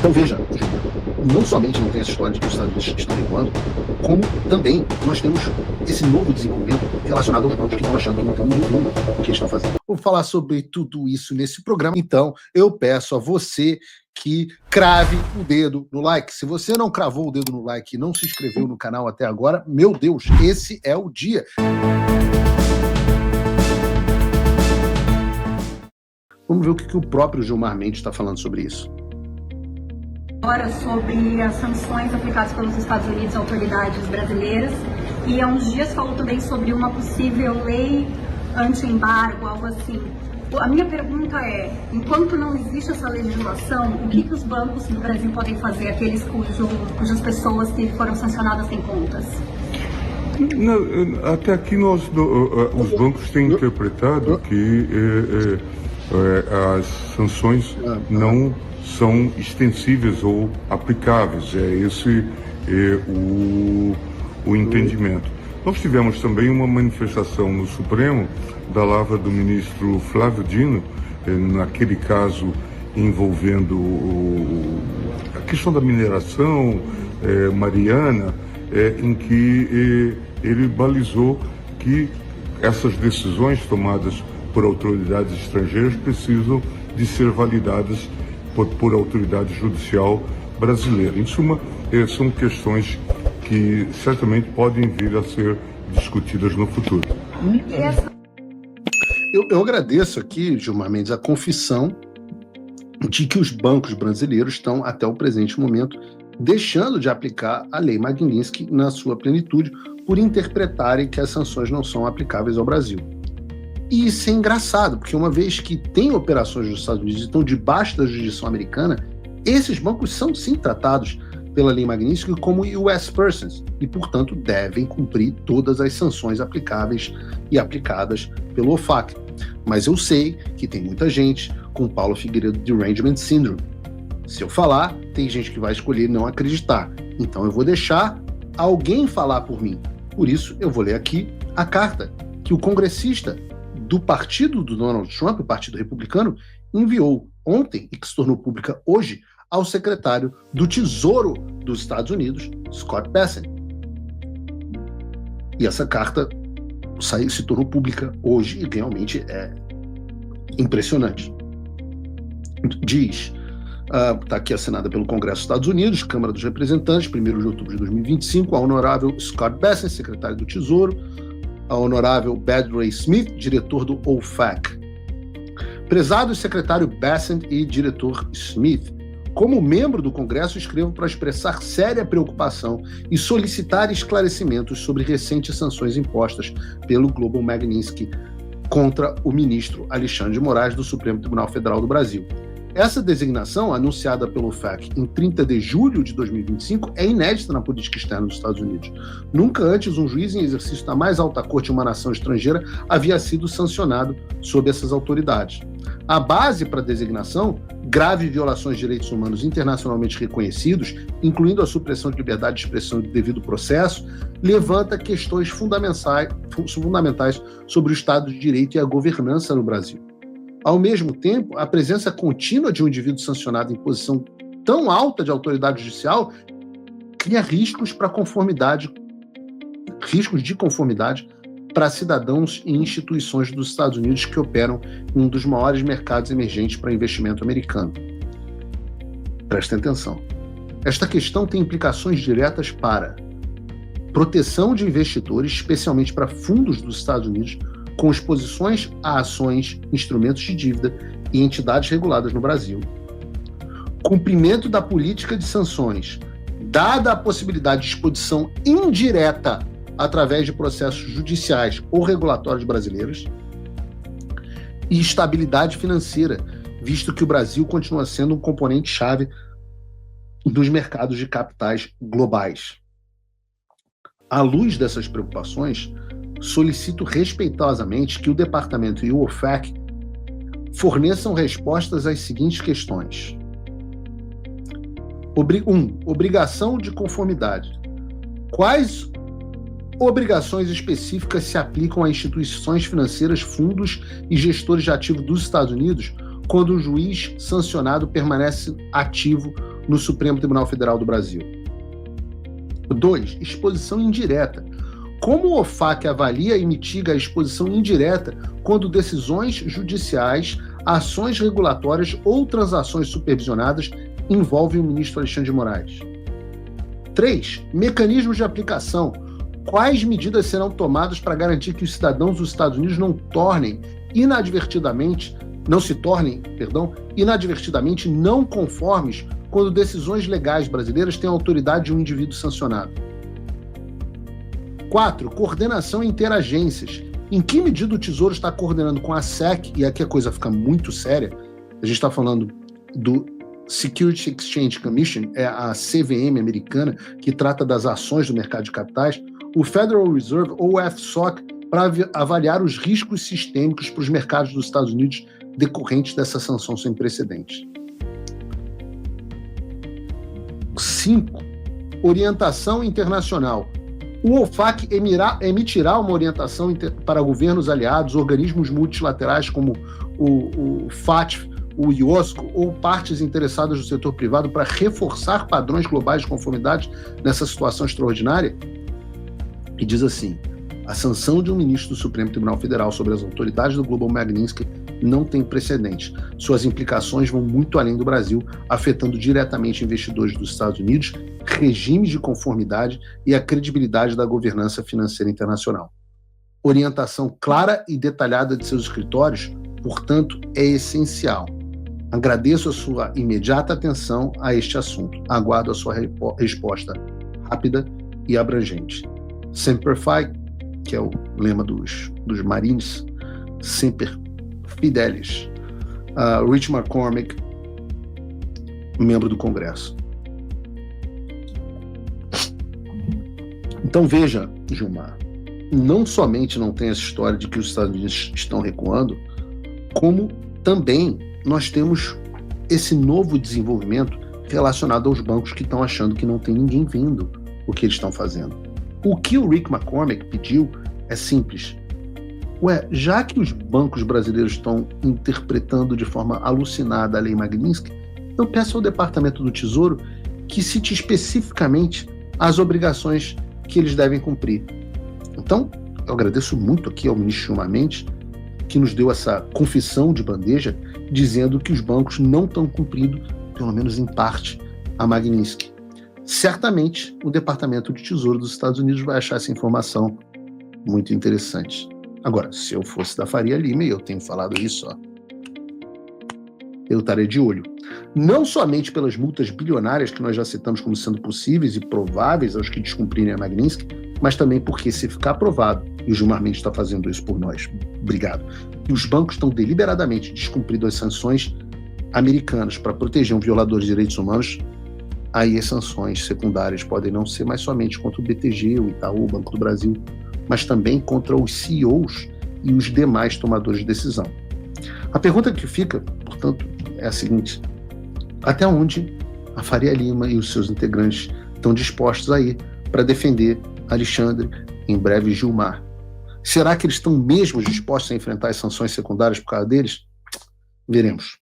Então veja, não somente não tem essa história de que os Estados Unidos estão recuando, como também nós temos esse novo desenvolvimento relacionado aos bancos que estão achando que não estão nem vendo o que eles estão fazendo. Vou falar sobre tudo isso nesse programa, então eu peço a você que crave o dedo no like. Se você não cravou o dedo no like e não se inscreveu no canal até agora, meu Deus, esse é o dia. Vamos ver o que o próprio Gilmar Mendes está falando sobre isso. Agora sobre as sanções aplicadas pelos Estados Unidos a autoridades brasileiras, e há uns dias falou também sobre uma possível lei anti-embargo, algo assim. A minha pergunta é, enquanto não existe essa legislação, o que os bancos do Brasil podem fazer, aqueles cujas pessoas que foram sancionadas têm contas? Não, até aqui os bancos têm interpretado que as sanções não são extensíveis ou aplicáveis. É esse o entendimento. Nós tivemos também uma manifestação no Supremo da lavra do ministro Flávio Dino, naquele caso envolvendo a questão da mineração, Mariana, em que ele balizou que essas decisões tomadas por autoridades estrangeiras precisam de ser validadas por autoridade judicial brasileira. Em suma, são questões que certamente podem vir a ser discutidas no futuro. Eu agradeço aqui, Gilmar Mendes, a confissão de que os bancos brasileiros estão, até o presente momento, deixando de aplicar a Lei Magnitsky na sua plenitude por interpretarem que as sanções não são aplicáveis ao Brasil. E isso é engraçado, porque uma vez que tem operações dos Estados Unidos e estão debaixo da jurisdição americana, esses bancos são sim tratados pela Lei Magnitsky como US persons e, portanto, devem cumprir todas as sanções aplicáveis e aplicadas pelo OFAC. Mas eu sei que tem muita gente com Paulo Figueiredo Derangement Syndrome. Se eu falar, tem gente que vai escolher não acreditar. Então eu vou deixar alguém falar por mim. Por isso, eu vou ler aqui a carta que o congressista do partido do Donald Trump, o Partido Republicano, enviou ontem, e que se tornou pública hoje, ao secretário do Tesouro dos Estados Unidos, Scott Bessent. E essa carta se tornou pública hoje e realmente é impressionante. Diz, está aqui assinada pelo Congresso dos Estados Unidos, Câmara dos Representantes, 1º de outubro de 2025, a honorável Scott Bessent, secretário do Tesouro, a honorável Badray Smith, diretor do OFAC. Prezado secretário Bessent e diretor Smith, como membro do Congresso, escrevo para expressar séria preocupação e solicitar esclarecimentos sobre recentes sanções impostas pelo Global Magnitsky contra o ministro Alexandre de Moraes do Supremo Tribunal Federal do Brasil. Essa designação, anunciada pelo OFAC em 30 de julho de 2025, é inédita na política externa dos Estados Unidos. Nunca antes um juiz em exercício da mais alta corte de uma nação estrangeira havia sido sancionado sob essas autoridades. A base para a designação, graves violações de direitos humanos internacionalmente reconhecidos, incluindo a supressão de liberdade de expressão e de devido processo, levanta questões fundamentais sobre o Estado de Direito e a governança no Brasil. Ao mesmo tempo, a presença contínua de um indivíduo sancionado em posição tão alta de autoridade judicial cria riscos de conformidade para cidadãos e instituições dos Estados Unidos que operam em um dos maiores mercados emergentes para investimento americano. Prestem atenção. Esta questão tem implicações diretas para proteção de investidores, especialmente para fundos dos Estados Unidos, com exposições a ações, instrumentos de dívida e entidades reguladas no Brasil. Cumprimento da política de sanções, dada a possibilidade de exposição indireta através de processos judiciais ou regulatórios brasileiros. E estabilidade financeira, visto que o Brasil continua sendo um componente-chave dos mercados de capitais globais. À luz dessas preocupações, solicito respeitosamente que o Departamento e o OFAC forneçam respostas às seguintes questões. 1. Obrigação de conformidade. Quais obrigações específicas se aplicam a instituições financeiras, fundos e gestores de ativos dos Estados Unidos quando o juiz sancionado permanece ativo no Supremo Tribunal Federal do Brasil. 2. Exposição indireta. Como o OFAC avalia e mitiga a exposição indireta quando decisões judiciais, ações regulatórias ou transações supervisionadas envolvem o ministro Alexandre de Moraes? 3. Mecanismos de aplicação. Quais medidas serão tomadas para garantir que os cidadãos dos Estados Unidos não se tornem inadvertidamente não conformes quando decisões legais brasileiras têm a autoridade de um indivíduo sancionado? 4. Coordenação interagências. Em que medida o Tesouro está coordenando com a SEC, e aqui a coisa fica muito séria, a gente está falando do Securities Exchange Commission, é a CVM americana, que trata das ações do mercado de capitais, o Federal Reserve ou o FSOC, para avaliar os riscos sistêmicos para os mercados dos Estados Unidos decorrentes dessa sanção sem precedentes. 5. Orientação internacional. O OFAC emitirá uma orientação para governos aliados, organismos multilaterais como o FATF, o IOSCO ou partes interessadas do setor privado para reforçar padrões globais de conformidade nessa situação extraordinária? E diz assim: a sanção de um ministro do Supremo Tribunal Federal sobre as autoridades do Global Magnitsky não tem precedentes. Suas implicações vão muito além do Brasil, afetando diretamente investidores dos Estados Unidos, regimes de conformidade e a credibilidade da governança financeira internacional. Orientação clara e detalhada de seus escritórios, portanto, é essencial. Agradeço a sua imediata atenção a este assunto. Aguardo a sua resposta rápida e abrangente. Semper Fi, que é o lema dos Marines, Semper Fidelis. Rich McCormick, membro do Congresso. Então veja, Gilmar, não somente não tem essa história de que os Estados Unidos estão recuando, como também nós temos esse novo desenvolvimento relacionado aos bancos que estão achando que não tem ninguém vendo o que eles estão fazendo. O que o Rick McCormick pediu é simples. Já que os bancos brasileiros estão interpretando de forma alucinada a Lei Magnitsky, eu peço ao Departamento do Tesouro que cite especificamente as obrigações que eles devem cumprir. Então, eu agradeço muito aqui ao ministro Gilmar Mendes, que nos deu essa confissão de bandeja, dizendo que os bancos não estão cumprindo, pelo menos em parte, a Magnitsky. Certamente, o Departamento de Tesouro dos Estados Unidos vai achar essa informação muito interessante. Agora, se eu fosse da Faria Lima, e eu tenho falado isso, eu estaria de olho. Não somente pelas multas bilionárias que nós já citamos como sendo possíveis e prováveis aos que descumprirem a Magnitsky, mas também porque, se ficar aprovado, e o Gilmar Mendes está fazendo isso por nós, obrigado, e os bancos estão deliberadamente descumprindo as sanções americanas para proteger um violador de direitos humanos, aí as sanções secundárias podem não ser mais somente contra o BTG, o Itaú, o Banco do Brasil, mas também contra os CEOs e os demais tomadores de decisão. A pergunta que fica, portanto, é a seguinte: até onde a Faria Lima e os seus integrantes estão dispostos a ir para defender Alexandre, em breve Gilmar? Será que eles estão mesmo dispostos a enfrentar as sanções secundárias por causa deles? Veremos.